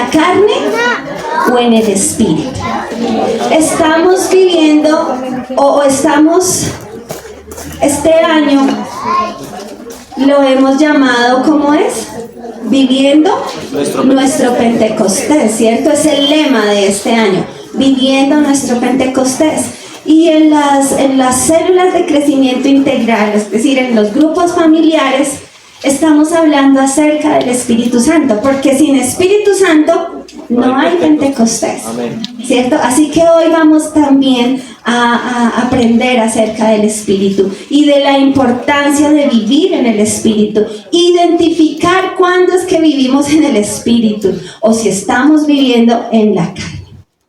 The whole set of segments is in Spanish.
la carne o en el espíritu? Estamos viviendo o estamos, este año lo hemos llamado, ¿cómo es? Viviendo nuestro Pentecostés, ¿cierto? Es el lema de este año, viviendo nuestro Pentecostés. Y en las células de crecimiento integral, es decir, en los grupos familiares, estamos hablando acerca del Espíritu Santo, porque sin Espíritu Santo no hay Pentecostés, ¿cierto? Así que hoy vamos también a aprender acerca del Espíritu y de la importancia de vivir en el Espíritu, identificar cuándo es que vivimos en el Espíritu o si estamos viviendo en la carne.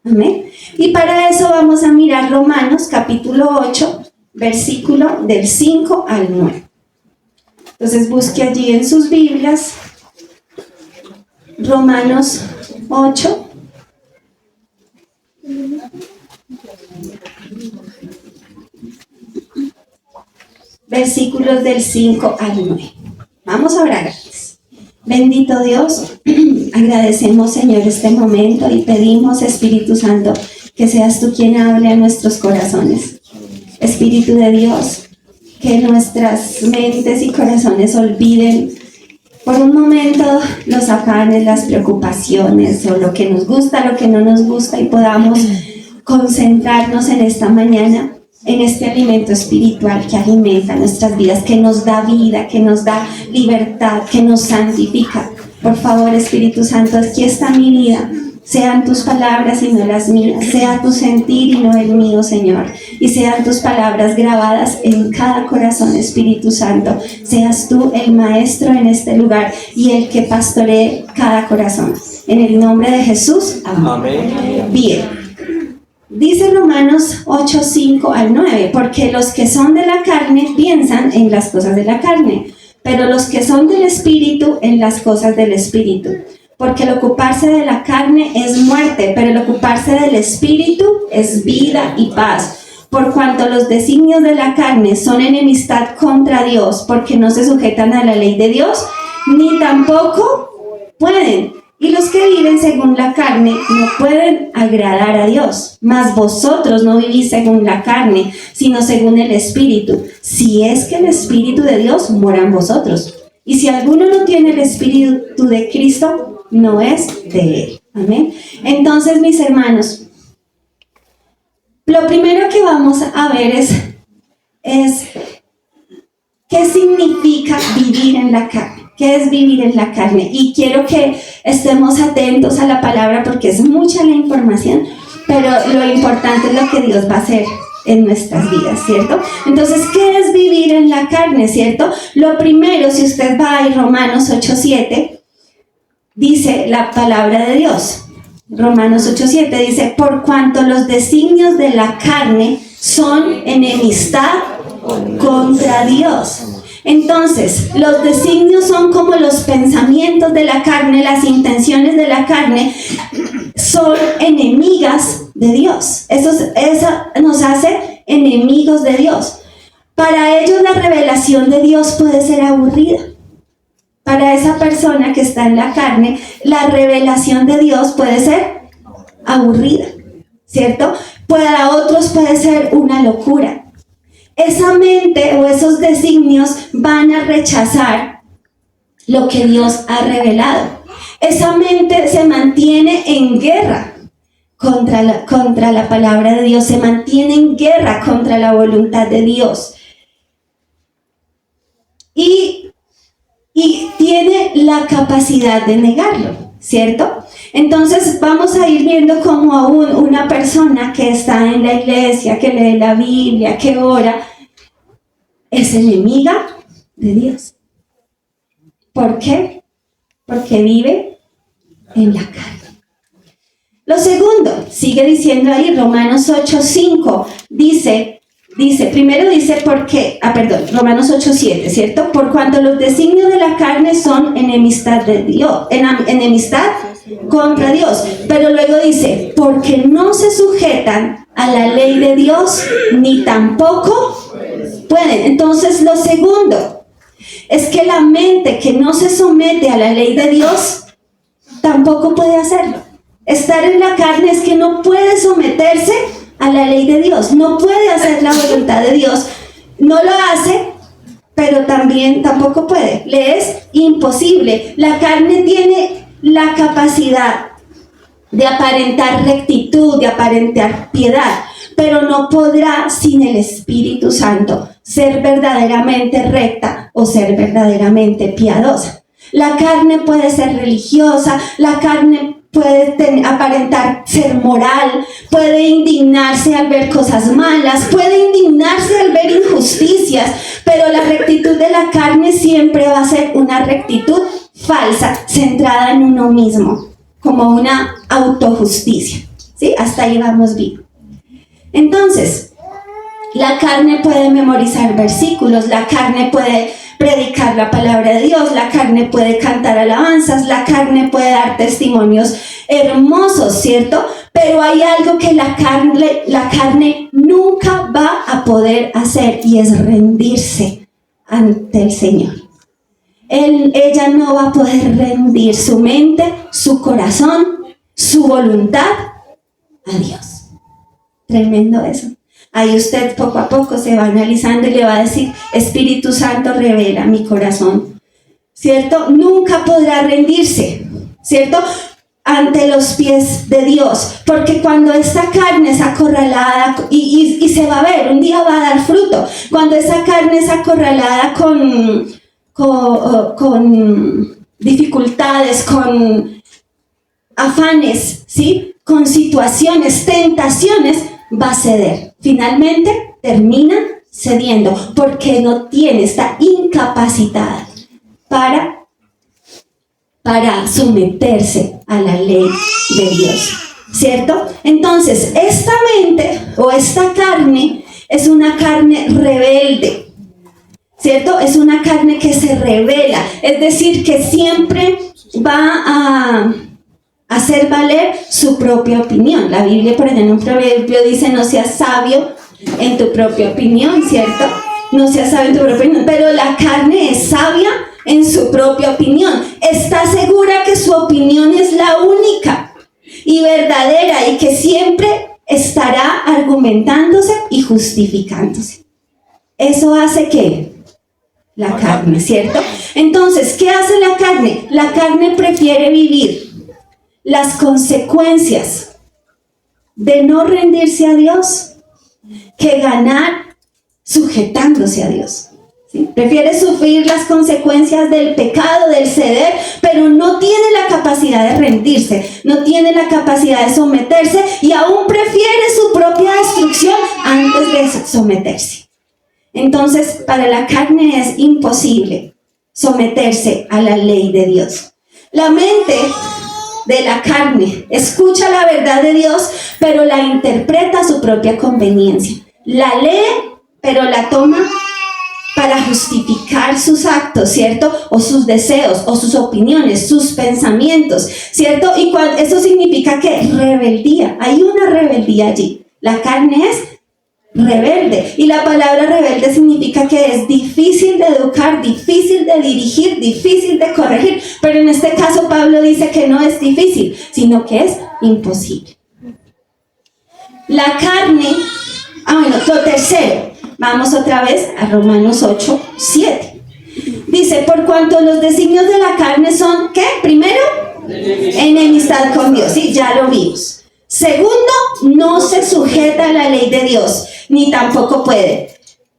Amén. Y para eso vamos a mirar Romanos capítulo 8, versículo del 5 al 9. Entonces busque allí en sus Biblias, Romanos 8, versículos del 5 al 9. Vamos a orar antes. Bendito Dios, agradecemos, Señor, este momento y pedimos, Espíritu Santo, que seas tú quien hable a nuestros corazones. Espíritu de Dios, que nuestras mentes y corazones olviden por un momento los afanes, las preocupaciones o lo que nos gusta, lo que no nos gusta y podamos concentrarnos en esta mañana en este alimento espiritual que alimenta nuestras vidas, que nos da vida, que nos da libertad, que nos santifica. Por favor, Espíritu Santo, aquí está mi vida. Sean tus palabras y no las mías, sea tu sentir y no el mío, Señor. Y sean tus palabras grabadas en cada corazón, Espíritu Santo. Seas tú el maestro en este lugar y el que pastoree cada corazón. En el nombre de Jesús, amén. Bien. Dice Romanos 8, 5 al 9, porque los que son de la carne piensan en las cosas de la carne, pero los que son del Espíritu en las cosas del Espíritu. Porque el ocuparse de la carne es muerte, pero el ocuparse del Espíritu es vida y paz. Por cuanto los designios de la carne son enemistad contra Dios, porque no se sujetan a la ley de Dios, ni tampoco pueden. Y los que viven según la carne no pueden agradar a Dios. Mas vosotros no vivís según la carne, sino según el Espíritu. Si es que el Espíritu de Dios mora en vosotros. Y si alguno no tiene el Espíritu de Cristo, no es de Él. Amén. Entonces, mis hermanos, lo primero que vamos a ver es qué significa vivir en la carne. ¿Qué es vivir en la carne? Y quiero que estemos atentos a la palabra porque es mucha la información, pero lo importante es lo que Dios va a hacer en nuestras vidas, ¿cierto? Entonces, ¿qué es vivir en la carne, cierto? Lo primero, si usted va a Romanos 8:7, dice la palabra de Dios. Romanos 8:7 dice, por cuanto los designios de la carne son enemistad contra Dios. Entonces, los designios son como los pensamientos de la carne, las intenciones de la carne son enemigas de Dios. Eso nos hace enemigos de Dios. Para ellos la revelación de Dios puede ser aburrida. Para esa persona que está en la carne, la revelación de Dios puede ser aburrida, ¿cierto? Para otros puede ser una locura. Esa mente o esos designios van a rechazar lo que Dios ha revelado. Esa mente se mantiene en guerra contra la palabra de Dios, se mantiene en guerra contra la voluntad de Dios. Y tiene la capacidad de negarlo, ¿cierto? Entonces vamos a ir viendo cómo aún una persona que está en la iglesia, que lee la Biblia, que ora, es enemiga de Dios. ¿Por qué? Porque vive en la carne. Lo segundo, sigue diciendo ahí Romanos 8:5, Romanos 8:7, ¿cierto? Por cuanto los designios de la carne son enemistad de Dios, enemistad contra Dios. Pero luego dice, porque no se sujetan a la ley de Dios, ni tampoco pueden. Entonces, lo segundo es que la mente que no se somete a la ley de Dios tampoco puede hacerlo. Estar en la carne es que no puede someterse a la ley de Dios, no puede hacer la voluntad de Dios, no lo hace, pero también tampoco puede, le es imposible. La carne tiene la capacidad de aparentar rectitud, de aparentar piedad, pero no podrá sin el Espíritu Santo ser verdaderamente recta o ser verdaderamente piadosa. La carne puede ser religiosa, la carne puede aparentar ser moral, puede indignarse al ver cosas malas, puede indignarse al ver injusticias, pero la rectitud de la carne siempre va a ser una rectitud falsa, centrada en uno mismo, como una autojusticia. ¿Sí? Hasta ahí vamos bien. Entonces, la carne puede memorizar versículos, la carne puede predicar la palabra de Dios, la carne puede cantar alabanzas, la carne puede dar testimonios hermosos, ¿cierto? Pero hay algo que la carne nunca va a poder hacer y es rendirse ante el Señor. Ella no va a poder rendir su mente, su corazón, su voluntad a Dios. Tremendo eso. Ahí usted poco a poco se va analizando y le va a decir, Espíritu Santo, revela mi corazón, ¿cierto? Nunca podrá rendirse, ¿cierto? Ante los pies de Dios, porque cuando esta carne es acorralada, y se va a ver, un día va a dar fruto, cuando esa carne es acorralada con dificultades, con afanes, ¿sí? Con situaciones, tentaciones, va a ceder. Finalmente termina cediendo porque no tiene, está incapacitada para someterse a la ley de Dios, ¿cierto? Entonces, esta mente o esta carne es una carne rebelde, ¿cierto? Es una carne que se revela, es decir, que siempre va a hacer valer su propia opinión. La Biblia, por ejemplo, en un proverbio dice, no seas sabio en tu propia opinión, ¿cierto? No seas sabio en tu propia opinión, pero la carne es sabia en su propia opinión. Está segura que su opinión es la única y verdadera y que siempre estará argumentándose y justificándose. Eso hace que la carne, ¿cierto? Entonces, ¿qué hace la carne? La carne prefiere vivir las consecuencias de no rendirse a Dios que ganar sujetándose a Dios, ¿sí? Prefiere sufrir las consecuencias del pecado, del ceder, pero no tiene la capacidad de rendirse, no tiene la capacidad de someterse y aún prefiere su propia destrucción antes de someterse. Entonces, para la carne es imposible someterse a la ley de Dios. La mente de la carne escucha la verdad de Dios, pero la interpreta a su propia conveniencia. La lee, pero la toma para justificar sus actos, ¿cierto? O sus deseos, o sus opiniones, sus pensamientos, ¿cierto? Y eso significa que rebeldía, hay una rebeldía allí. La carne es rebelde, y la palabra rebelde significa que es difícil de educar, difícil de dirigir, difícil de corregir, pero en este caso Pablo dice que no es difícil, sino que es imposible. La carne, lo tercero, vamos otra vez a Romanos 8:7. Dice, por cuanto los designios de la carne son, ¿qué? Primero, enemistad con Dios, sí, ya lo vimos. Segundo, no se sujeta a la ley de Dios, ni tampoco puede.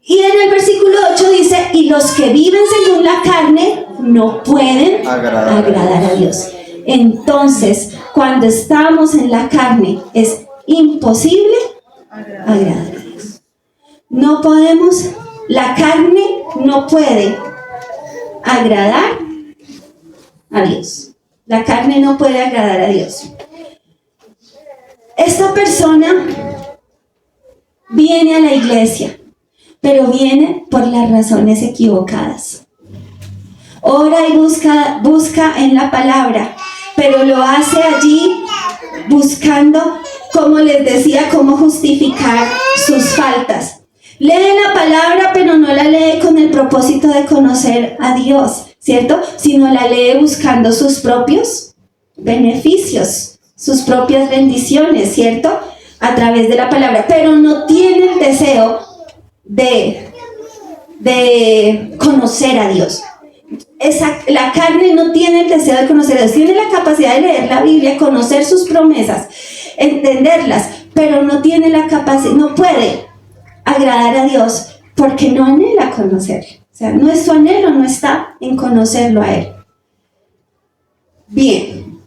Y en el versículo 8 dice, y los que viven según la carne no pueden agradar a Dios. Entonces, cuando estamos en la carne, es imposible agradar a Dios. No podemos, la carne no puede agradar a Dios. La carne no puede agradar a Dios. Esta persona viene a la iglesia, pero viene por las razones equivocadas. Ora y busca en la palabra, pero lo hace allí buscando, como les decía, cómo justificar sus faltas. Lee la palabra, pero no la lee con el propósito de conocer a Dios, ¿cierto? Sino la lee buscando sus propios beneficios, sus propias bendiciones, ¿cierto? A través de la palabra, pero no tiene el deseo de conocer a Dios. La carne no tiene el deseo de conocer a Dios, tiene la capacidad de leer la Biblia, conocer sus promesas, entenderlas, pero no tiene la capacidad, no puede agradar a Dios porque no anhela conocerlo. O sea, nuestro anhelo no está en conocerlo a Él. Bien,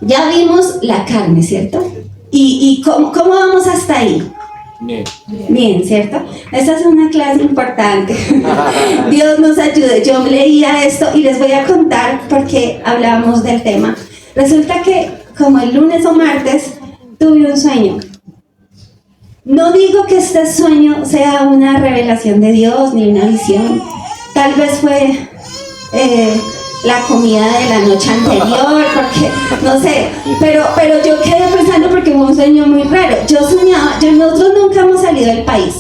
ya vimos la carne, ¿cierto? ¿Y cómo vamos hasta ahí? Bien, ¿cierto? Esta es una clase importante. Dios nos ayude. Yo leía esto y les voy a contar porque hablamos del tema. Resulta que como el lunes o martes tuve un sueño. No digo que este sueño sea una revelación de Dios ni una visión. Tal vez fue la comida de la noche anterior, porque no sé, pero yo quedé pensando porque fue un sueño muy raro. Yo soñaba, nosotros nunca hemos salido del país.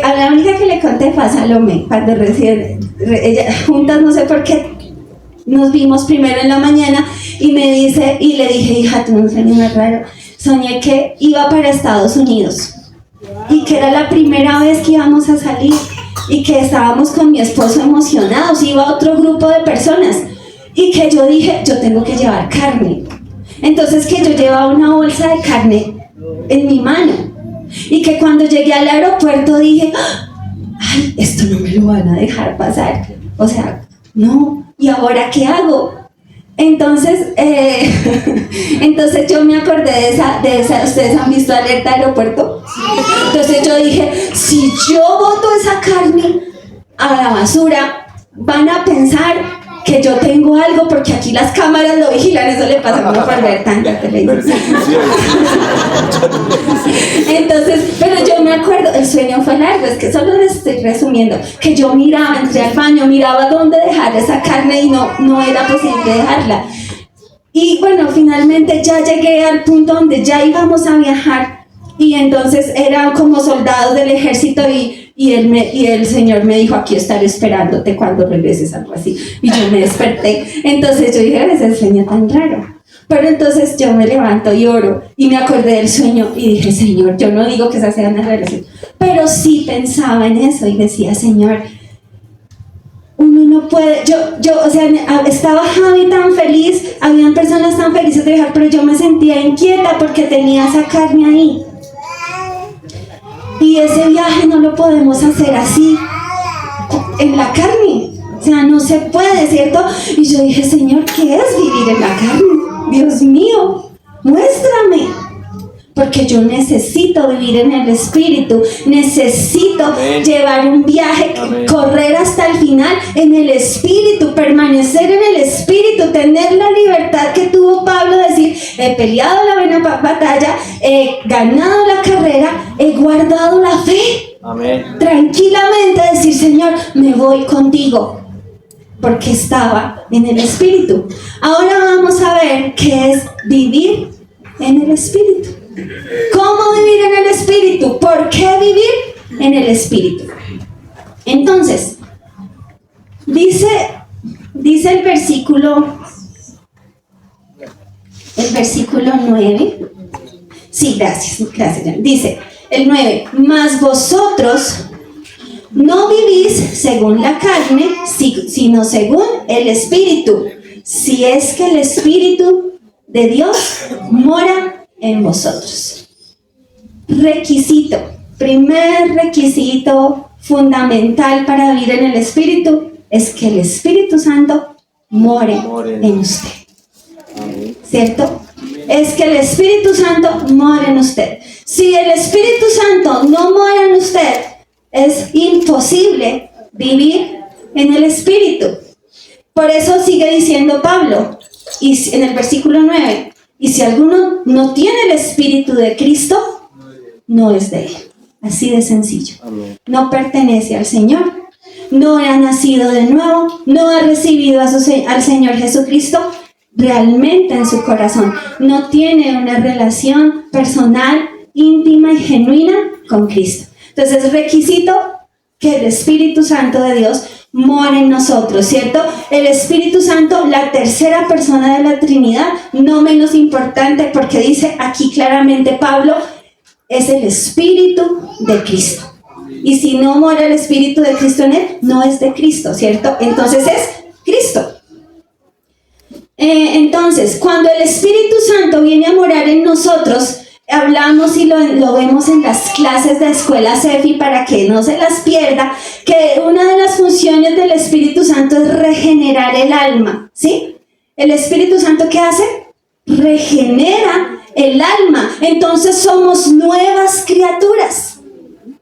A la única que le conté fue a Salomé, cuando juntas, no sé por qué, nos vimos primero en la mañana y me dice, y le dije, hija, tuve un sueño muy raro. Soñé que iba para Estados Unidos y que era la primera vez que íbamos a salir y que estábamos con mi esposo emocionados, iba otro grupo de personas y que yo dije, yo tengo que llevar carne. Entonces que yo llevaba una bolsa de carne en mi mano y que cuando llegué al aeropuerto dije, ay, esto no me lo van a dejar pasar, o sea, no, ¿y ahora qué hago? Entonces yo me acordé de esa, ¿ustedes han visto Alerta Aeropuerto? Entonces yo dije, si yo boto esa carne a la basura, van a pensar que yo tengo algo porque aquí las cámaras lo vigilan, eso le pasa a uno por ver tanta televisión. Entonces, pero yo me acuerdo, el sueño fue largo, es que solo les estoy resumiendo, que yo miraba, entré al baño, miraba dónde dejar esa carne y no era posible dejarla. Y bueno, finalmente ya llegué al punto donde ya íbamos a viajar y entonces eran como soldados del ejército y el Señor me dijo, aquí estaré esperándote cuando regreses, algo así. Y yo me desperté. Entonces yo dije, ese es el sueño tan raro. Pero entonces yo me levanto y oro y me acordé del sueño y dije, Señor, yo no digo que esa sea una relación, pero sí pensaba en eso y decía, Señor, uno no puede, o sea, estaba Javi tan feliz, habían personas tan felices de viajar, pero yo me sentía inquieta porque tenía esa carne ahí. Y ese viaje no lo podemos hacer así, en la carne. O sea, no se puede, ¿cierto? Y yo dije, Señor, ¿qué es vivir en la carne? Dios mío, muéstrame. Porque yo necesito vivir en el Espíritu, necesito Amén. Llevar un viaje, Amén. Correr hasta el final en el Espíritu, permanecer en el Espíritu, tener la libertad que tuvo Pablo, decir, he peleado la buena batalla, he ganado la carrera, he guardado la fe. Amén. Tranquilamente decir, Señor, me voy contigo, porque estaba en el Espíritu. Ahora vamos a ver qué es vivir en el Espíritu. ¿Cómo vivir en el Espíritu? ¿Por qué vivir en el Espíritu? Entonces, dice el versículo 9. Sí, gracias. Dice el 9, mas vosotros no vivís según la carne, sino según el Espíritu, si es que el Espíritu de Dios mora en vosotros. Primer requisito fundamental para vivir en el Espíritu es que el Espíritu Santo more en usted. ¿Cierto? Es que el Espíritu Santo more en usted. Si el Espíritu Santo no mora en usted, es imposible vivir en el Espíritu. Por eso sigue diciendo Pablo, y en el versículo 9, y si alguno no tiene el Espíritu de Cristo, no es de Él. Así de sencillo. Amén. No pertenece al Señor, no ha nacido de nuevo, no ha recibido al Señor Jesucristo realmente en su corazón. No tiene una relación personal, íntima y genuina con Cristo. Entonces, requisito que el Espíritu Santo de Dios mora en nosotros, ¿cierto? El Espíritu Santo, la tercera persona de la Trinidad, no menos importante, porque dice aquí claramente Pablo, es el Espíritu de Cristo. Y si no mora el Espíritu de Cristo en él, no es de Cristo, ¿cierto? Entonces es Cristo. Entonces, cuando el Espíritu Santo viene a morar en nosotros, hablamos y lo vemos en las clases de Escuela CEFI para que no se las pierda, que una de las funciones del Espíritu Santo es regenerar el alma, ¿sí? ¿El Espíritu Santo qué hace? Regenera el alma. Entonces somos nuevas criaturas.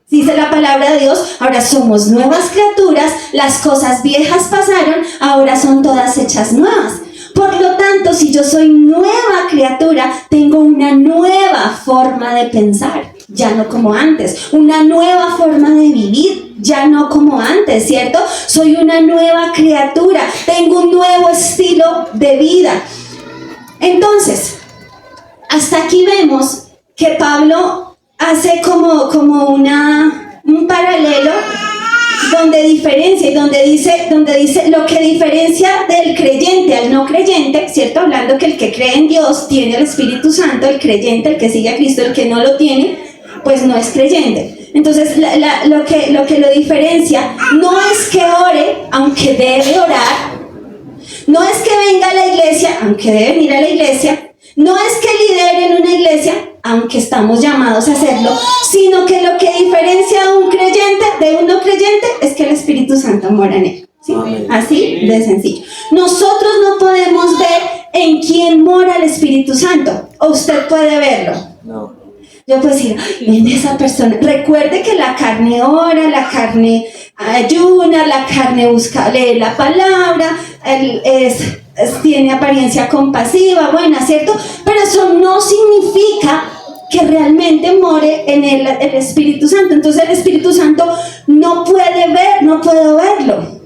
Dice la palabra de Dios, ahora somos nuevas criaturas, las cosas viejas pasaron, ahora son todas hechas nuevas. Por lo tanto, si yo soy nueva criatura, tengo una nueva forma de pensar, ya no como antes, una nueva forma de vivir, ya no como antes, ¿cierto? Soy una nueva criatura, tengo un nuevo estilo de vida. Entonces, hasta aquí vemos que Pablo hace como un paralelo donde diferencia y donde dice lo que diferencia del creyente al no creyente, ¿cierto? Hablando que el que cree en Dios tiene el Espíritu Santo, el creyente, el que sigue a Cristo, el que no lo tiene, pues no es creyente. Entonces lo que lo diferencia no es que ore, aunque debe orar, no es que venga a la iglesia, aunque debe venir a la iglesia, no es que lidere en una iglesia, aunque estamos llamados a hacerlo, sino que lo que diferencia a un creyente de un no creyente es que el Espíritu Santo mora en él, ¿sí? Así de sencillo. Nosotros no podemos ver en quién mora el Espíritu Santo, o usted puede verlo. No. Yo puedo decir, en esa persona, recuerde que la carne ora, la carne ayuna, la carne busca leer la palabra, tiene apariencia compasiva, buena, ¿cierto? Pero eso no significa que realmente more en el Espíritu Santo. Entonces el Espíritu Santo no puedo verlo,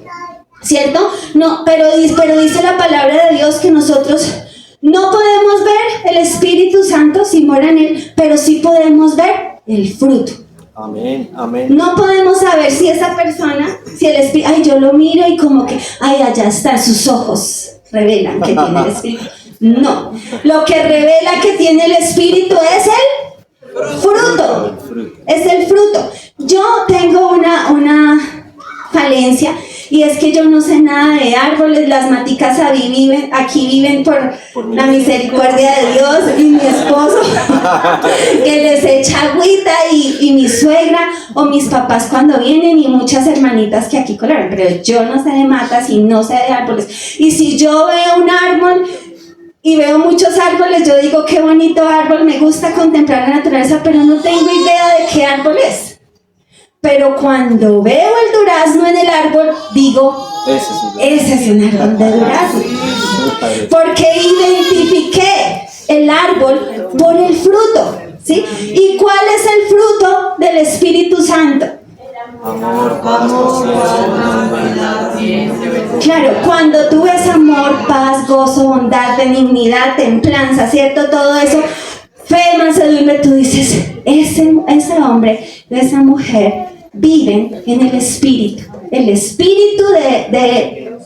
¿cierto? No, pero dice la palabra de Dios que nosotros no podemos ver el Espíritu Santo si mora en él, pero sí podemos ver el fruto. Amén, amén. No podemos saber si esa persona, si el Espíritu, yo lo miro y como que, allá está, sus ojos revelan que tiene el Espíritu. No, lo que revela que tiene el Espíritu es el fruto. Es el fruto. Yo tengo una falencia y es que yo no sé nada de árboles. Las maticas aquí viven por la misericordia de Dios, y mi esposo que les echa agüita, y mi suegra o mis papás cuando vienen, y muchas hermanitas que aquí colaron, pero yo no sé de matas y no sé de árboles. Y si yo veo un árbol y veo muchos árboles, yo digo qué bonito árbol, me gusta contemplar la naturaleza, pero no tengo idea de qué árbol es. Pero cuando veo el durazno en el árbol, digo, ese es un árbol de durazno. Porque identifiqué el árbol por el fruto, ¿sí? ¿Y cuál es el fruto del Espíritu Santo? Amor, paz, claro, cuando tú ves amor, paz, gozo, bondad, benignidad, templanza, ¿cierto? Todo eso, fe, mansedumbre, tú dices, ese hombre, esa mujer, viven en el Espíritu de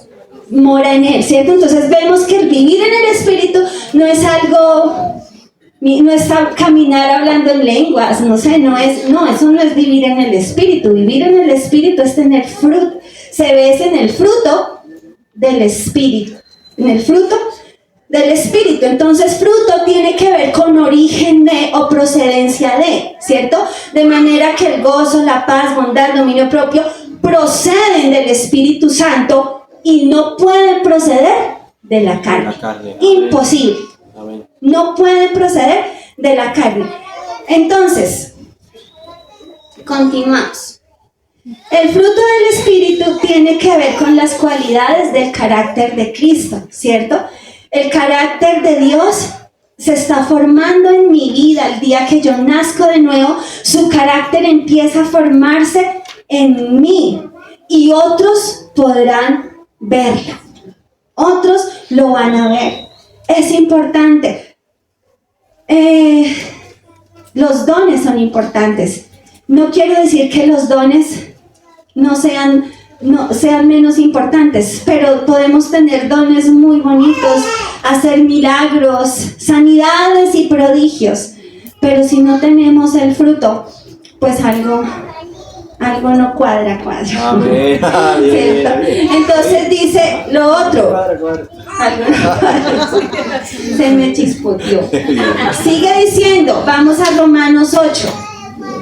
mora en él, ¿cierto? Entonces vemos que el vivir en el Espíritu no es algo, no es caminar hablando en lenguas, eso no es vivir en el Espíritu. Vivir en el Espíritu es tener fruto, se ve en el fruto del Espíritu, Entonces fruto tiene que ver con origen de o procedencia de, ¿cierto? De manera que el gozo, la paz, bondad, dominio propio proceden del Espíritu Santo y no pueden proceder de la carne. Imposible. Amén. No pueden proceder de la carne. Entonces, continuamos. El fruto del Espíritu tiene que ver con las cualidades del carácter de Cristo, ¿cierto? El carácter de Dios se está formando en mi vida. El día que yo nazco de nuevo, su carácter empieza a formarse en mí y otros podrán verlo. Otros lo van a ver. Es importante. Los dones son importantes. No quiero decir que los dones no sean no sean menos importantes, pero podemos tener dones muy bonitos, hacer milagros, sanidades y prodigios, pero si no tenemos el fruto, pues algo no cuadra. Amén. ¿Cierto? Entonces dice lo otro. Algo no cuadra. Se me chispoteó. Sigue diciendo, vamos a Romanos 8.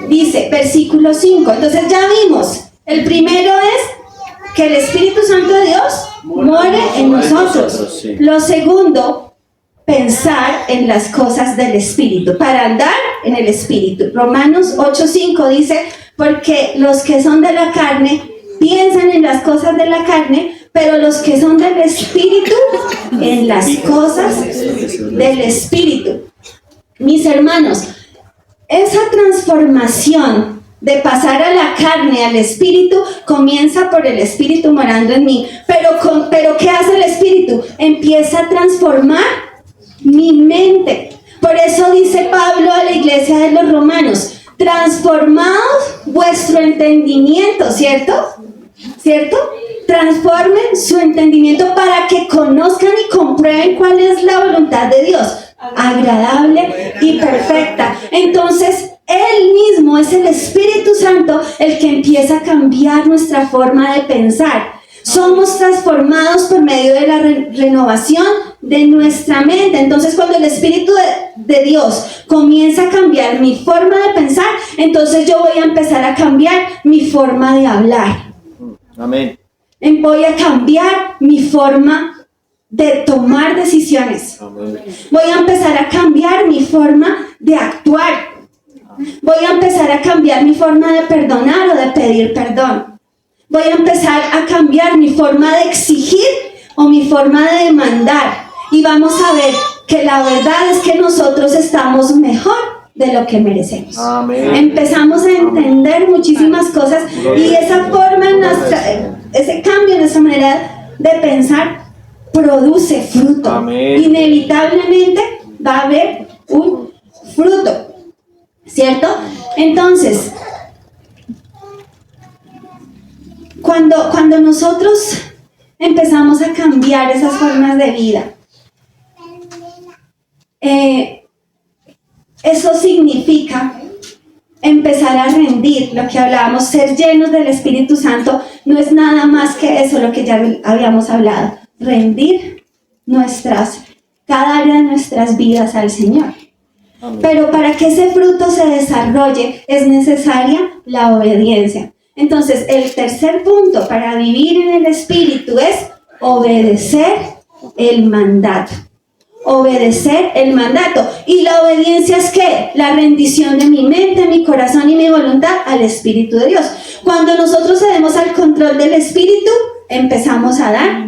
Dice, versículo 5. Entonces ya vimos, el primero es que el Espíritu Santo de Dios more en nosotros. Sí. Lo segundo, pensar en las cosas del Espíritu, para andar en el Espíritu. Romanos 8:5 dice, porque los que son de la carne piensan en las cosas de la carne, pero los que son del Espíritu, en las cosas del Espíritu. Mis hermanos, esa transformación de pasar a la carne al Espíritu comienza por el Espíritu morando en mí. Pero ¿qué hace el Espíritu? Empieza a transformar mi mente. Por eso dice Pablo a la iglesia de los romanos, transformaos vuestro entendimiento, ¿cierto? Transformen su entendimiento para que conozcan y comprueben cuál es la voluntad de Dios, agradable y perfecta. Entonces, Él mismo es el Espíritu Santo el que empieza a cambiar nuestra forma de pensar. Somos transformados por medio de la renovación de nuestra mente. Entonces, cuando el Espíritu de Dios comienza a cambiar mi forma de pensar, entonces yo voy a empezar a cambiar mi forma de hablar. Amén. Voy a cambiar mi forma de tomar decisiones. Amén. Voy a empezar a cambiar mi forma de actuar. Voy a empezar a cambiar mi forma de perdonar o de pedir perdón. Voy a empezar a cambiar mi forma de exigir o mi forma de demandar. Y vamos a ver que la verdad es que nosotros estamos mejor de lo que merecemos. Amén. Empezamos a entender muchísimas cosas y esa forma, ese cambio en nuestra manera de pensar produce fruto. Amén. Inevitablemente va a haber un fruto, ¿cierto? Entonces, cuando nosotros empezamos a cambiar esas formas de vida, eso significa empezar a rendir, lo que hablábamos, ser llenos del Espíritu Santo, no es nada más que eso, lo que ya habíamos hablado, rendir cada área de nuestras vidas al Señor. Amén. Pero para que ese fruto se desarrolle es necesaria la obediencia. Entonces, el tercer punto para vivir en el Espíritu es obedecer el mandato. Obedecer el mandato. ¿Y la obediencia es qué? La rendición de mi mente, mi corazón y mi voluntad al Espíritu de Dios. Cuando nosotros cedemos al control del Espíritu, empezamos a dar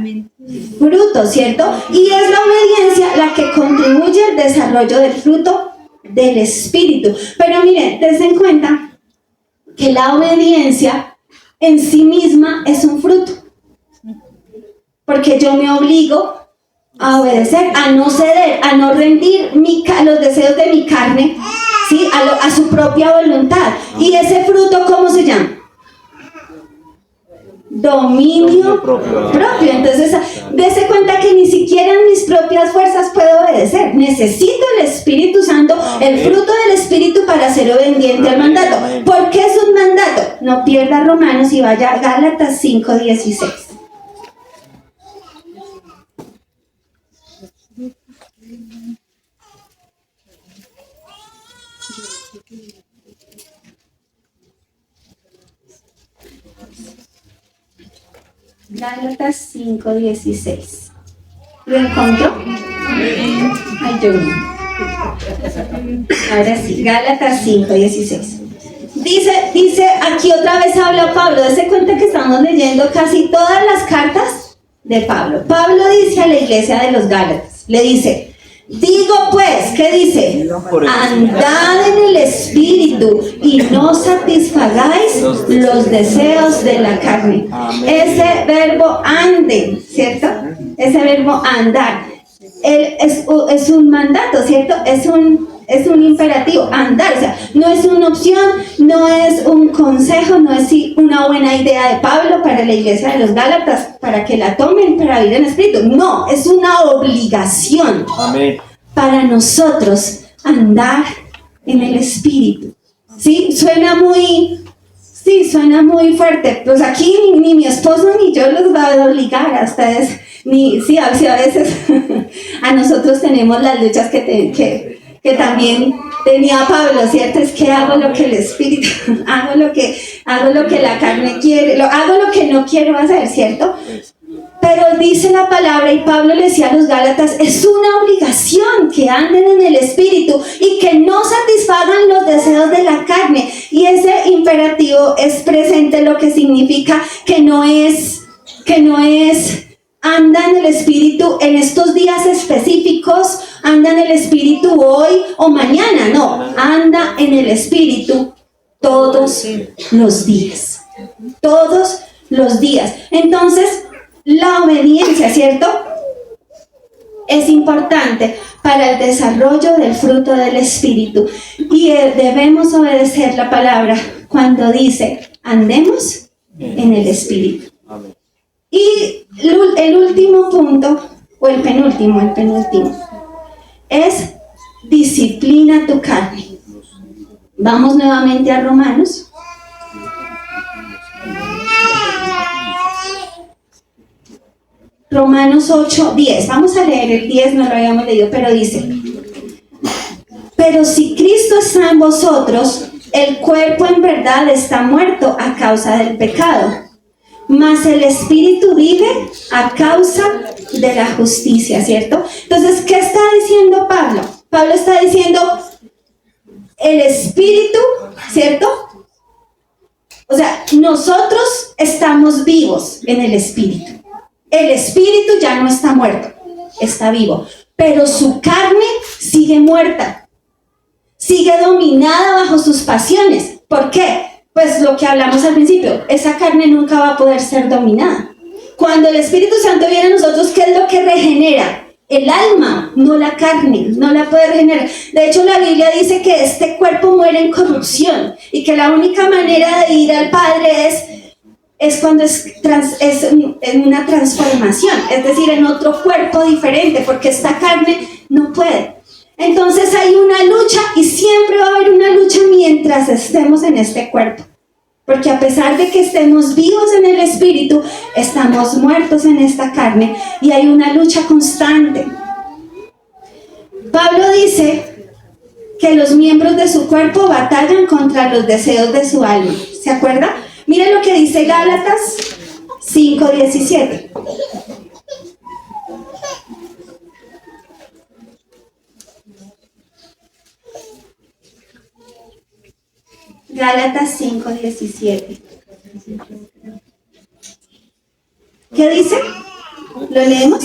fruto, ¿cierto? Y es la obediencia la que contribuye al desarrollo del fruto del Espíritu. Pero miren, dense en cuenta que la obediencia en sí misma es un fruto. Porque yo me obligo a obedecer, a no ceder, a no rendir los deseos de mi carne, ¿sí? a su propia voluntad. Y ese fruto, ¿cómo se llama? Dominio propio. Entonces, dése cuenta que ni siquiera en mis propias fuerzas puedo obedecer. Necesito el Espíritu Santo, el fruto del Espíritu para ser obediente al mandato. ¿Por qué es un mandato? No pierda Romanos y vaya a Gálatas 5:16. Gálatas 5:16. ¿Lo encontró? Ay, yo no. Ahora sí, Gálatas 5:16. Dice, aquí otra vez habla Pablo. Dese cuenta que estamos leyendo casi todas las cartas de Pablo. Pablo dice a la iglesia de los Gálatas, le dice, digo pues, ¿qué dice? Andad en el Espíritu y no satisfagáis los deseos de la carne. Ese verbo ande, ¿cierto? Ese verbo andar es un mandato, ¿cierto? es un imperativo, andar, o sea, no es una opción, no es un consejo, no es una buena idea de Pablo para la iglesia de los Gálatas, para que la tomen para vivir en espíritu, no, es una obligación. Amén. Para nosotros andar en el espíritu. ¿Sí? Suena muy fuerte. Pues aquí ni mi esposo ni yo los va a obligar a ustedes. Sí, a veces a nosotros tenemos las luchas que también tenía Pablo, ¿cierto? Es que hago lo que el espíritu, hago lo que la carne quiere, hago lo que no quiero hacer, ¿cierto? Pero dice la palabra, y Pablo le decía a los Gálatas, es una obligación que anden en el espíritu y que no satisfagan los deseos de la carne. Y ese imperativo es presente, lo que significa que no es anda en el espíritu en estos días específicos, anda en el espíritu hoy o mañana, no, anda en el espíritu todos los días. Todos los días. Entonces, la obediencia, ¿cierto? Es importante para el desarrollo del fruto del Espíritu. Y debemos obedecer la palabra cuando dice, andemos en el Espíritu. Y el último punto, o el penúltimo, es disciplina tu carne. Vamos nuevamente a Romanos. Romanos 8, 10. Vamos a leer el 10, no lo habíamos leído, pero dice: pero si Cristo está en vosotros, el cuerpo en verdad está muerto a causa del pecado, mas el espíritu vive a causa de la justicia, ¿cierto? Entonces, ¿qué está diciendo Pablo? Pablo está diciendo el espíritu, ¿cierto? O sea, nosotros estamos vivos en el espíritu. El espíritu ya no está muerto, está vivo, pero su carne sigue muerta, sigue dominada bajo sus pasiones. ¿Por qué? Pues lo que hablamos al principio, esa carne nunca va a poder ser dominada. Cuando el Espíritu Santo viene a nosotros, ¿qué es lo que regenera? El alma, no la carne, no la puede regenerar. De hecho, la Biblia dice que este cuerpo muere en corrupción y que la única manera de ir al Padre es cuando es en una transformación, es decir, en otro cuerpo diferente, porque esta carne no puede. Entonces hay una lucha y siempre va a haber una lucha mientras estemos en este cuerpo. Porque a pesar de que estemos vivos en el espíritu, estamos muertos en esta carne y hay una lucha constante. Pablo dice que los miembros de su cuerpo batallan contra los deseos de su alma. ¿Se acuerda? Miren lo que dice Gálatas 5:17. Gálatas 5:17. ¿Qué dice? ¿Lo leemos?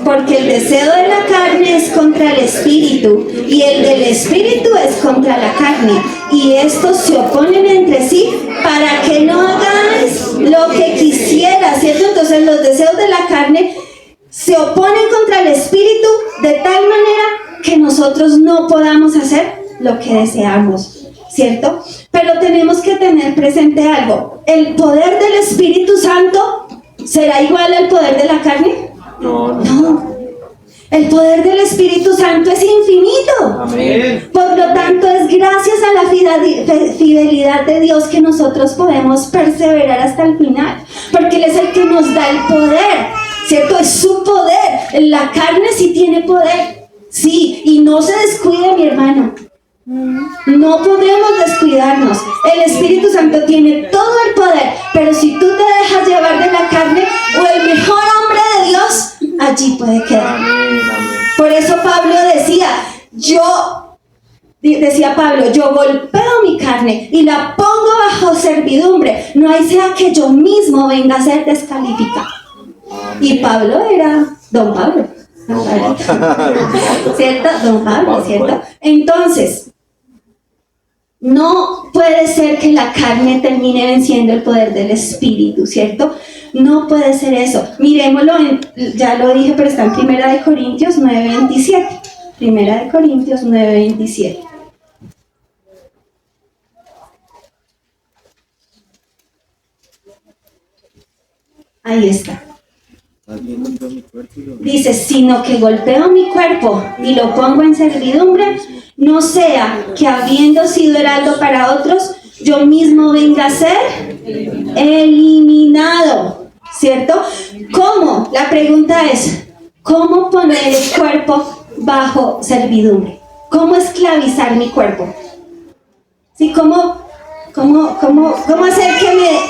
Porque el deseo de la carne es contra el espíritu y el del espíritu es contra la carne, y estos se oponen entre sí para que no hagáis lo que quisieras, ¿cierto? Entonces los deseos de la carne se oponen contra el espíritu de tal manera que nosotros no podamos hacer lo que deseamos, ¿cierto? Pero tenemos que tener presente algo: el poder del Espíritu Santo ¿será igual al poder de la carne? No. El poder del Espíritu Santo es infinito. Amén. Por lo tanto, es gracias a la fidelidad de Dios que nosotros podemos perseverar hasta el final. Porque Él es el que nos da el poder, ¿cierto? Es su poder. La carne sí tiene poder. Sí, y no se descuide, mi hermano. No podemos descuidarnos. El Espíritu Santo tiene todo el poder, pero si tú te dejas llevar de la carne o el mejor hombre de Dios, allí puede quedar. Por eso Pablo decía, yo golpeo mi carne y la pongo bajo servidumbre, no hay sea que yo mismo venga a ser descalificado. Y Pablo era Don Pablo. ¿Cierto? Don Pablo, ¿cierto? Entonces, no puede ser que la carne termine venciendo el poder del Espíritu, ¿cierto? No puede ser eso. Miremoslo, ya lo dije, pero está en 1 Corintios 9:27. Primera de Corintios 9:27. Ahí está. Dice, sino que golpeo mi cuerpo y lo pongo en servidumbre, no sea que habiendo sido heraldo para otros, yo mismo venga a ser eliminado, ¿cierto? ¿Cómo? La pregunta es, ¿cómo poner el cuerpo bajo servidumbre? ¿Cómo esclavizar mi cuerpo? ¿Sí? ¿Cómo hacer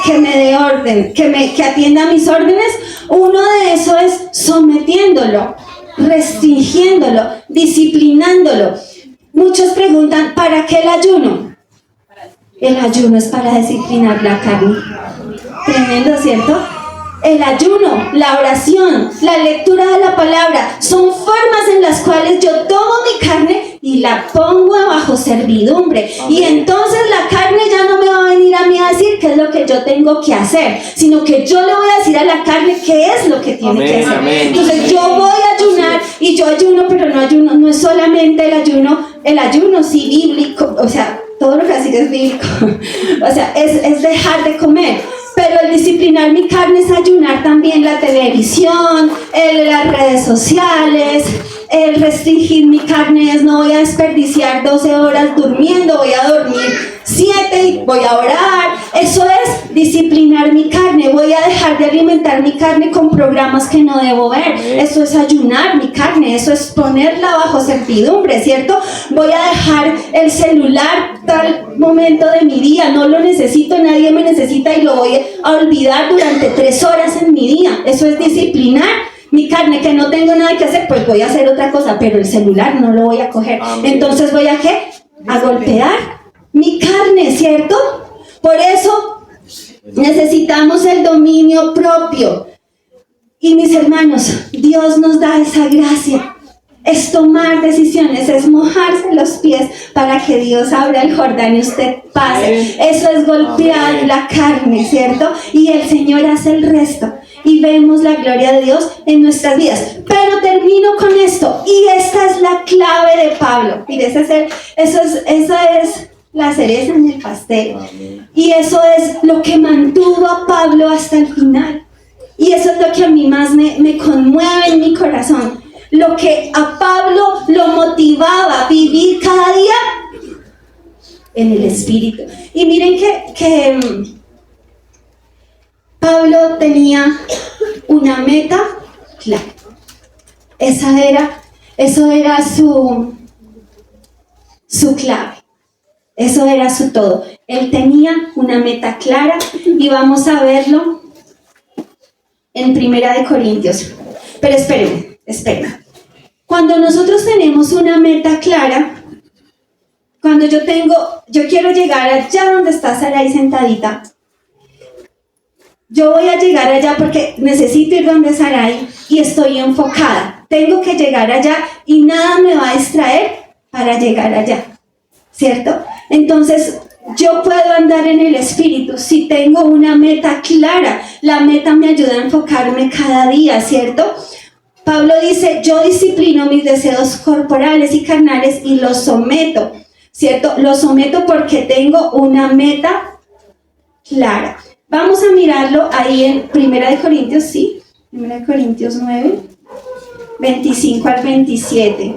que me dé orden, que atienda mis órdenes? Uno de eso es sometiéndolo, restringiéndolo, disciplinándolo. Muchos preguntan, ¿para qué el ayuno? El ayuno es para disciplinar la carne. Tremendo, ¿cierto? El ayuno, la oración, la lectura de la palabra son formas en las cuales yo tomo mi carne y la pongo bajo servidumbre. Amén. Y entonces la carne ya no me va a venir a mí a decir qué es lo que yo tengo que hacer, sino que yo le voy a decir a la carne qué es lo que tiene que hacer. Amén. Entonces yo voy a ayunar y yo ayuno, pero no es solamente el ayuno sí bíblico, o sea, todo lo que así es bíblico, o sea, es dejar de comer. Pero el disciplinar mi carne es ayunar también la televisión, las redes sociales. El restringir mi carne es no voy a desperdiciar 12 horas durmiendo, voy a dormir 7 y voy a orar. Eso es disciplinar mi carne. Voy a dejar de alimentar mi carne con programas que no debo ver. Eso es ayunar mi carne, eso es ponerla bajo servidumbre, ¿cierto? Voy a dejar el celular tal momento de mi día, no lo necesito, nadie me necesita y lo voy a olvidar durante 3 horas en mi día. Eso es disciplinar mi carne, que no tengo nada que hacer, pues voy a hacer otra cosa, pero el celular no lo voy a coger. Amén. Entonces voy a ¿qué? A golpear mi carne, ¿cierto? Por eso necesitamos el dominio propio. Y mis hermanos, Dios nos da esa gracia. Es tomar decisiones, es mojarse los pies para que Dios abra el Jordán y usted pase. Eso es golpear Amén. La carne, ¿cierto? Y el Señor hace el resto. Y vemos la gloria de Dios en nuestras vidas. Pero termino con esto. Y esta es la clave de Pablo. Mire, esa es la cereza en el pastel. Amén. Y eso es lo que mantuvo a Pablo hasta el final. Y eso es lo que a mí más me conmueve en mi corazón. Lo que a Pablo lo motivaba a vivir cada día en el Espíritu. Y miren que Pablo tenía una meta clara. Eso era su clave. Eso era su todo. Él tenía una meta clara y vamos a verlo en Primera de Corintios. Pero esperen. Cuando nosotros tenemos una meta clara, cuando yo quiero llegar allá donde está Sarai sentadita, yo voy a llegar allá porque necesito ir donde Sarai y estoy enfocada. Tengo que llegar allá y nada me va a distraer para llegar allá, ¿cierto? Entonces, yo puedo andar en el Espíritu si tengo una meta clara. La meta me ayuda a enfocarme cada día, ¿cierto? Pablo dice, yo disciplino mis deseos corporales y carnales y los someto, ¿cierto? Los someto porque tengo una meta clara. Vamos a mirarlo ahí en Primera de Corintios, ¿sí? Primera de Corintios 9, 25 al 27.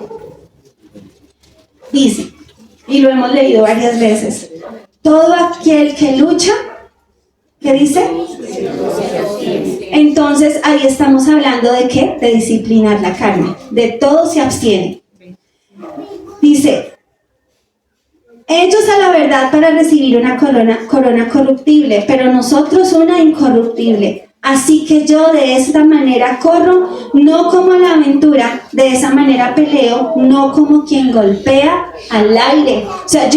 Dice, y lo hemos leído varias veces, todo aquel que lucha, ¿qué dice? Entonces ahí estamos hablando de ¿qué? De disciplinar la carne. De todo se abstiene. Dice, ellos a la verdad para recibir una corona corruptible, pero nosotros una incorruptible. Así que yo de esta manera corro, no como a la aventura, de esa manera peleo, no como quien golpea al aire. O sea,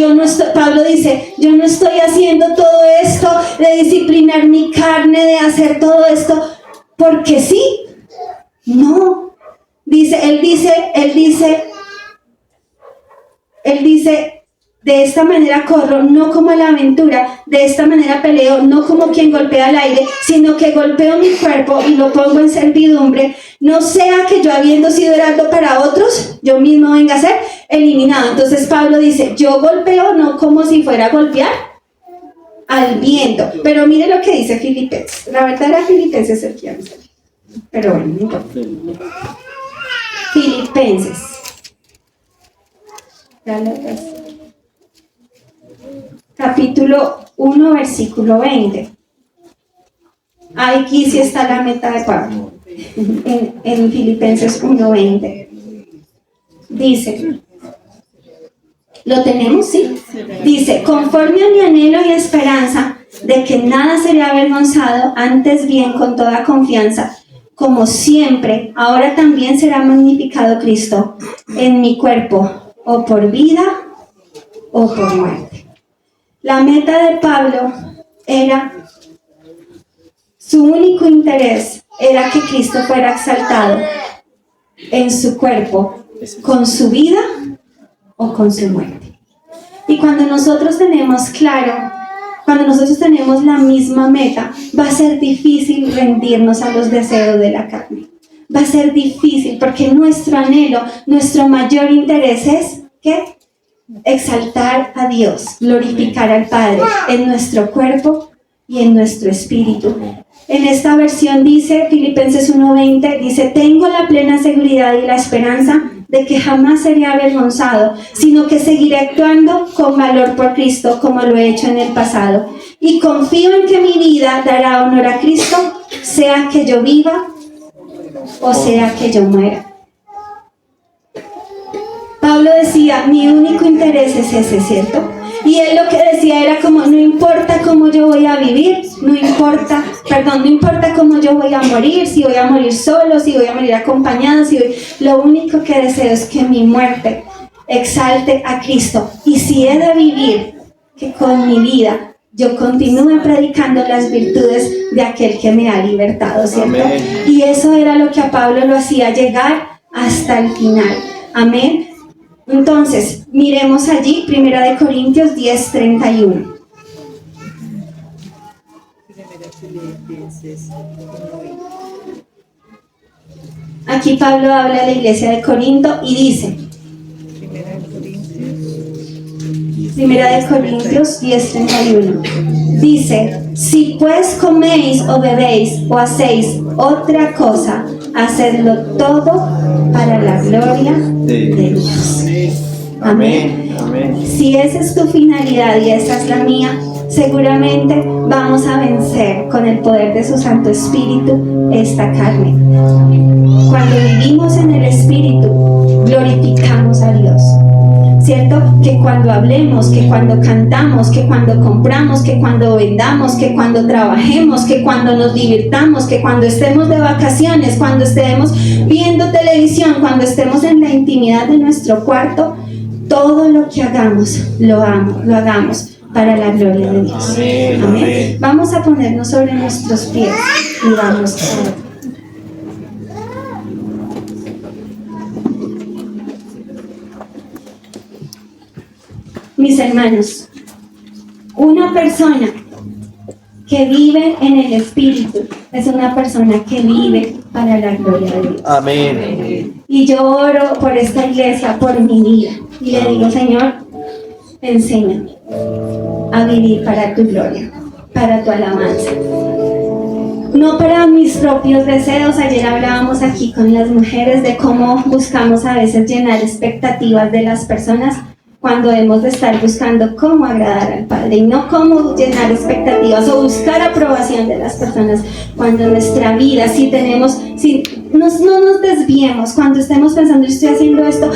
Pablo dice, yo no estoy haciendo todo esto de disciplinar mi carne, de hacer todo esto, porque sí. No. Él dice, De esta manera corro, no como a la aventura, de esta manera peleo, no como quien golpea al aire, sino que golpeo mi cuerpo y lo pongo en servidumbre, no sea que yo habiendo sido heraldo para otros, yo mismo venga a ser eliminado. Entonces Pablo dice, yo golpeo no como si fuera a golpear al viento, pero mire lo que dice Filipenses, la verdad era Filipenses el que iba a salir, pero bueno, no importa. Filipenses. Capítulo 1, versículo 20. Aquí sí está la meta de Pablo. En Filipenses 1, 20. Dice, ¿lo tenemos? Sí. Dice, conforme a mi anhelo y esperanza de que nada sería avergonzado, antes bien con toda confianza, como siempre, ahora también será magnificado Cristo en mi cuerpo, o por vida o por muerte. La meta de Pablo era, su único interés era que Cristo fuera exaltado en su cuerpo, con su vida o con su muerte. Y cuando nosotros tenemos claro, cuando nosotros tenemos la misma meta, va a ser difícil rendirnos a los deseos de la carne. Va a ser difícil porque nuestro anhelo, nuestro mayor interés es, ¿qué? Exaltar a Dios, glorificar al Padre en nuestro cuerpo y en nuestro espíritu. En esta versión dice, Filipenses 1:20, dice, tengo la plena seguridad y la esperanza de que jamás seré avergonzado, sino que seguiré actuando con valor por Cristo como lo he hecho en el pasado. Y confío en que mi vida dará honor a Cristo, sea que yo viva o sea que yo muera. Pablo decía, mi único interés es ese, ¿cierto? Y él lo que decía era como, no importa cómo yo voy a vivir, no importa cómo yo voy a morir, si voy a morir solo, si voy a morir acompañado, lo único que deseo es que mi muerte exalte a Cristo. Y si he de vivir, que con mi vida yo continúe predicando las virtudes de aquel que me ha libertado, ¿cierto? Amén. Y eso era lo que a Pablo lo hacía llegar hasta el final. Amén. Entonces, miremos allí, 1 Corintios 10:31. Aquí Pablo habla a la iglesia de Corinto y dice, 1 Corintios 10:31, dice, si pues coméis o bebéis o hacéis otra cosa, hacedlo todo para la gloria de Dios. Amén. Amén. Si esa es tu finalidad y esa es la mía, seguramente vamos a vencer con el poder de su Santo Espíritu esta carne. Cuando vivimos en el Espíritu, glorificamos a Dios. ¿Cierto? Que cuando hablemos, que cuando cantamos, que cuando compramos, que cuando vendamos, que cuando trabajemos, que cuando nos divirtamos, que cuando estemos de vacaciones, cuando estemos viendo televisión, cuando estemos en la intimidad de nuestro cuarto, todo lo que hagamos, lo hagamos para la gloria de Dios. Amén. Amén. Vamos a ponernos sobre nuestros pies y vamos a orar. Mis hermanos, una persona que vive en el Espíritu es una persona que vive para la gloria de Dios. Amén. Y yo oro por esta iglesia, por mi vida, y le digo, Señor, enséñame a vivir para tu gloria, para tu alabanza. No para mis propios deseos. Ayer hablábamos aquí con las mujeres de cómo buscamos a veces llenar expectativas de las personas, cuando hemos de estar buscando cómo agradar al Padre y no cómo llenar expectativas o buscar aprobación de las personas. Cuando en nuestra vida, no nos desviemos, cuando estemos pensando, estoy haciendo esto,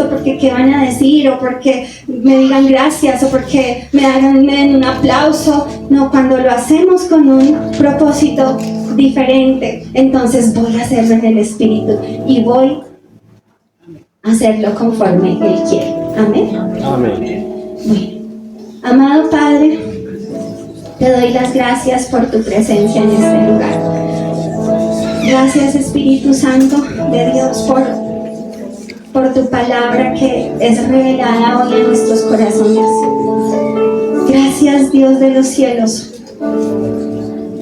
porque qué van a decir, o porque me digan gracias, o porque me den un aplauso. No, cuando lo hacemos con un propósito diferente, entonces voy a hacerlo en el Espíritu y voy a hacerlo conforme Él quiere. Amén. Amén. Bueno, amado Padre, te doy las gracias por tu presencia en este lugar. Gracias, Espíritu Santo de Dios, por tu palabra que es revelada hoy en nuestros corazones. Gracias, Dios de los cielos,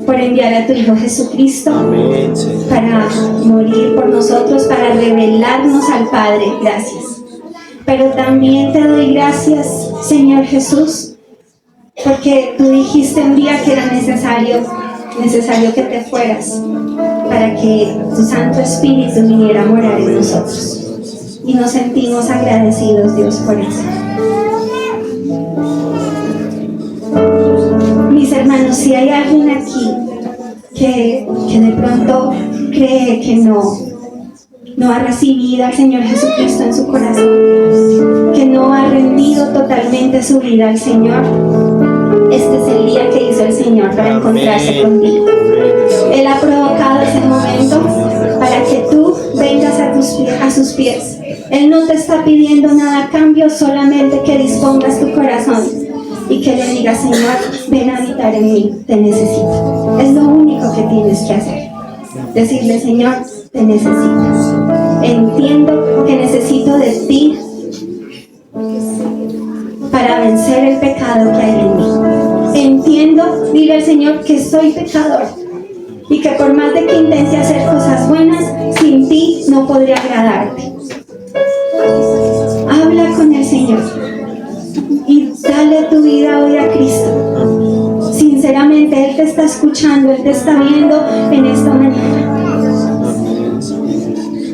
por enviar a tu Hijo Jesucristo Amén, Señor. para morir por nosotros, para revelarnos al Padre. Gracias. Pero también te doy gracias, Señor Jesús, porque tú dijiste un día que era necesario que te fueras para que tu Santo Espíritu viniera a morar en nosotros. Y nos sentimos agradecidos, Dios, por eso. Mis hermanos, si hay alguien aquí que de pronto cree que no ha recibido al Señor Jesucristo en su corazón, que no ha rendido totalmente su vida al Señor, este es el día que hizo el Señor para encontrarse contigo. Él ha provocado ese momento para que tú vengas a sus pies. Él no te está pidiendo nada a cambio, solamente que dispongas tu corazón y que le digas: Señor, ven a habitar en mí, te necesito. Es lo único que tienes que hacer. Decirle: Señor, te necesito. Entiendo que necesito de ti para vencer el pecado que hay en mí. Entiendo, dile al Señor que soy pecador y que por más de que intente hacer cosas buenas, sin ti no podré agradarte. Habla con el Señor y dale tu vida hoy a Cristo. Sinceramente, Él te está escuchando, Él te está viendo en esta mañana.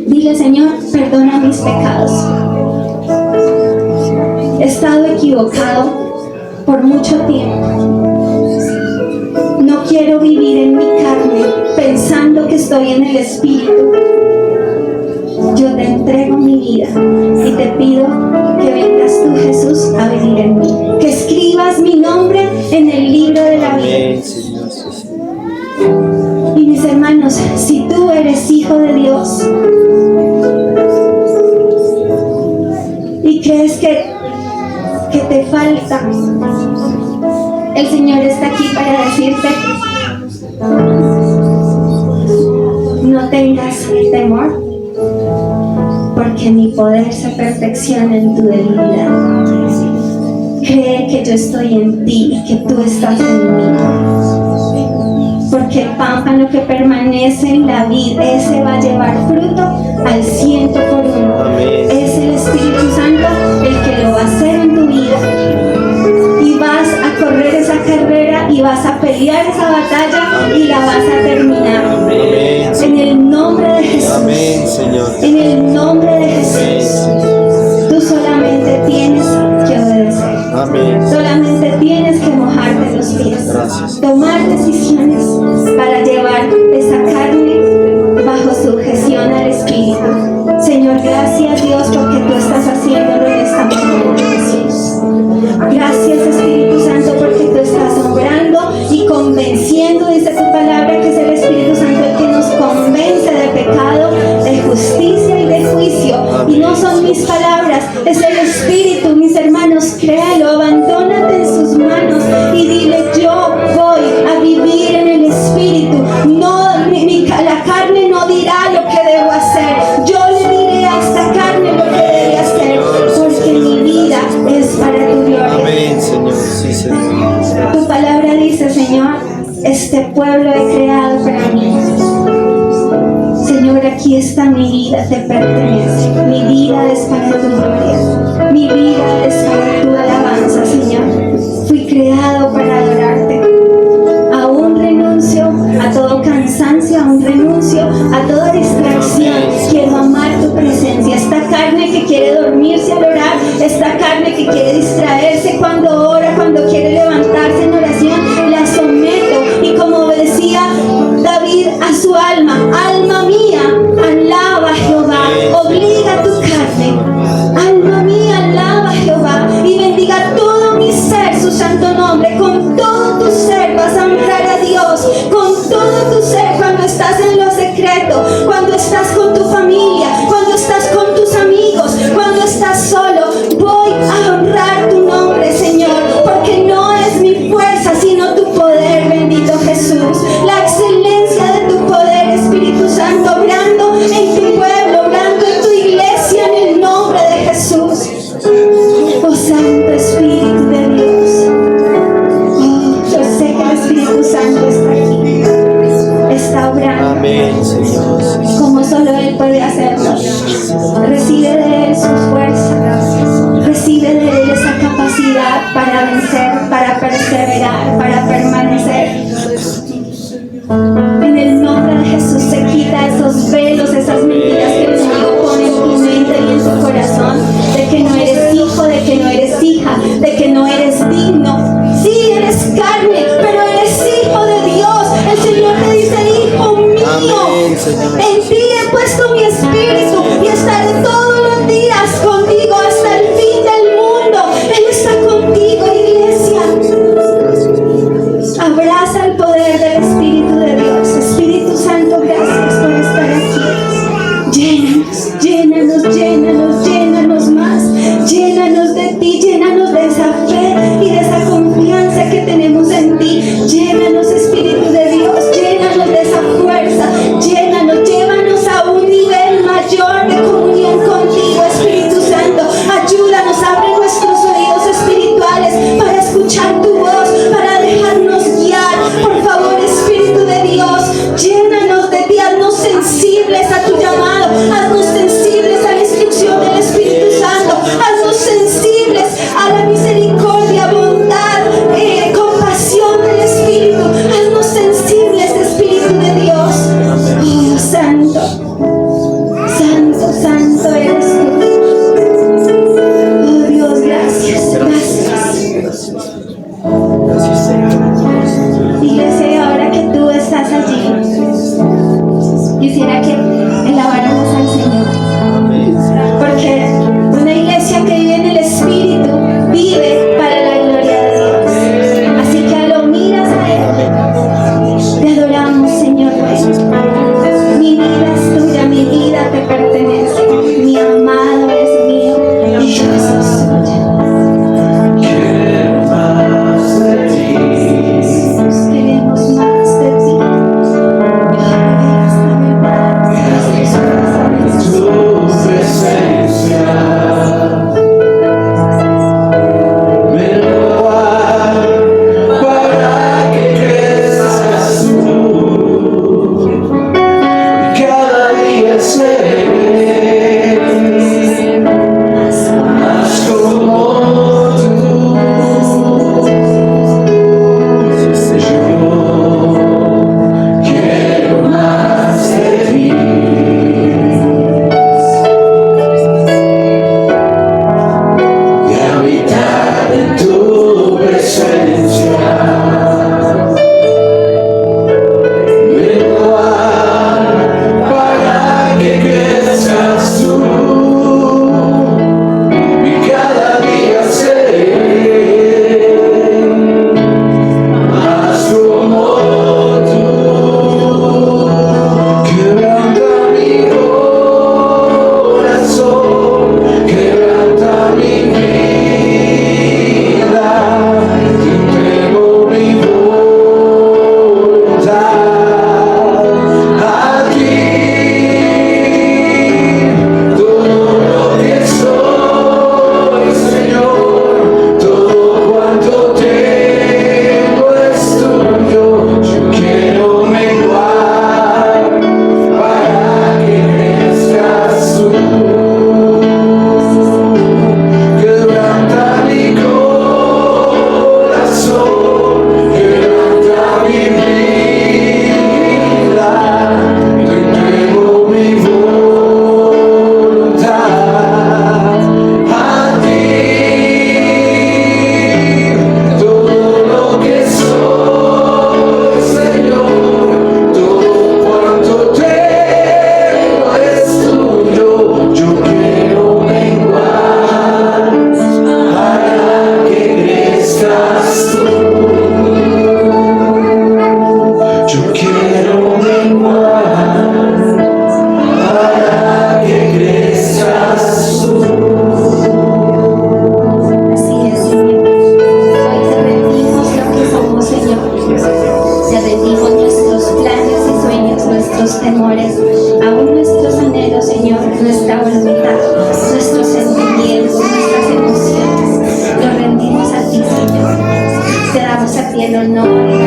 Dile: Señor, perdona mis pecados. He estado equivocado por mucho tiempo. No quiero vivir en mi carne pensando que estoy en el Espíritu. Yo te entrego mi vida y te pido que vengas tú, Jesús, a vivir en mí. Que escribas mi nombre en el libro de la vida. Amén, Señor. Y mis hermanos, si tú eres hijo de Dios y crees que te falta, el Señor está aquí para decirte: no tengas temor, porque mi poder se perfecciona en tu debilidad. Cree que yo estoy en ti y que tú estás en mí. Porque el pámpano que permanece en la vid, ese va a llevar fruto al 100 por 1. Amén. Es el Espíritu Santo el que lo va a hacer en tu vida. Y vas a correr esa carrera y vas a pelear esa batalla y la vas a terminar. Amén. En el nombre de Jesús. Amén, Señor. En el nombre de Jesús. Tú solamente tienes que obedecer. Amén. Solamente tienes que mojarte los pies. Gracias. Tomar decisiones para llevar esa carne bajo sujeción al Espíritu. Señor, gracias, Dios, porque tú estás haciéndolo en esta mañana, Jesús. Gracias, Espíritu Santo, porque tú estás obrando y convenciendo. Dice tu palabra que es el Espíritu Santo el que nos convence de pecado, de justicia y de juicio. Y no son mis palabras, es el Espíritu. Mis hermanos, créalo, abandónate en sus manos y dile: yo voy a vivir en el Espíritu. No, la carne no dirá lo que debo hacer. Yo le diré a esta carne lo que debe hacer, porque mi vida es para tu gloria. Amén, Señor. Sí, Señor. Tu palabra dice: Señor, este pueblo he creado para mí. Señor, aquí está mi vida, te pertenece. Mi vida es para tu gloria. Mi vida es para tu alabanza, Señor. Fui creado para adorarte. Aún renuncio a todo cansancio, aún renuncio a toda distracción. Quiero amar tu presencia. Esta carne que quiere dormirse al orar, esta carne que quiere distraerse cuando ora, cuando quiere levantarse en oración, la someto. Y como decía David a su alma: alma mía, alaba a Jehová. Obliga tu carne. Alma mía, alaba a Jehová. Y bendiga todo mi ser su santo nombre. Con todo tu ser vas a honrar a Dios. Con todo tu ser, cuando estás en lo secreto, cuando estás con tu familia, cuando estás con tus amigos, cuando estás solo, voy a honrar tu nombre. para vencer, para perseverar, para permanecer. En el nombre de Jesús se quita esos velos, esas mentiras que el enemigo pone en tu mente y en tu corazón, de que no eres hijo, de que no eres hija, de que no eres digno. Sí, eres carne, pero eres hijo de Dios. El Señor te dice: hijo mío, Amén, Señor. en ti he puesto mi espíritu y estaré todos los días contigo hasta el fin del mundo. Él está contigo, iglesia. Abraza el poder del Espíritu de Dios. Espíritu Santo, gracias por estar aquí. Llénanos, llénanos, llénanos, llénanos más. Llénanos de ti, llénanos de esa fe y de esa confianza que tenemos en ti. Llénanos, Espíritu de Dios, llénanos de esa fuerza. Llénanos, llévanos a un nivel mayor de comunión contigo, Espíritu Santo. Ayúdanos, abre nuestros oídos espirituales para escuchar tu voz, para dejarnos guiar. Por favor, Espíritu de Dios, llénanos de ti, haznos sensibles a tu llamado, haznos sensibles a la instrucción del Espíritu Santo, haznos sensibles a la misericordia, bondad, compasión del Espíritu, haznos sensibles, Espíritu de Dios. Oh, Santo, Santo, Santo eres tú. Oh Dios, gracias, gracias. Gracias, Señor. Iglesia, y ahora que tú estás allí, quisiera que alabáramos al Señor. Amén, Señor. Porque una iglesia que vive en el Espíritu vive para la gloria de Dios. Así que lo miras a Él. Te adoramos, Señor bueno. Mi vida es tuya, mi vida te pertenece. Mi amado es mío y yo soy suya. Jesús, queremos más de ti. el honor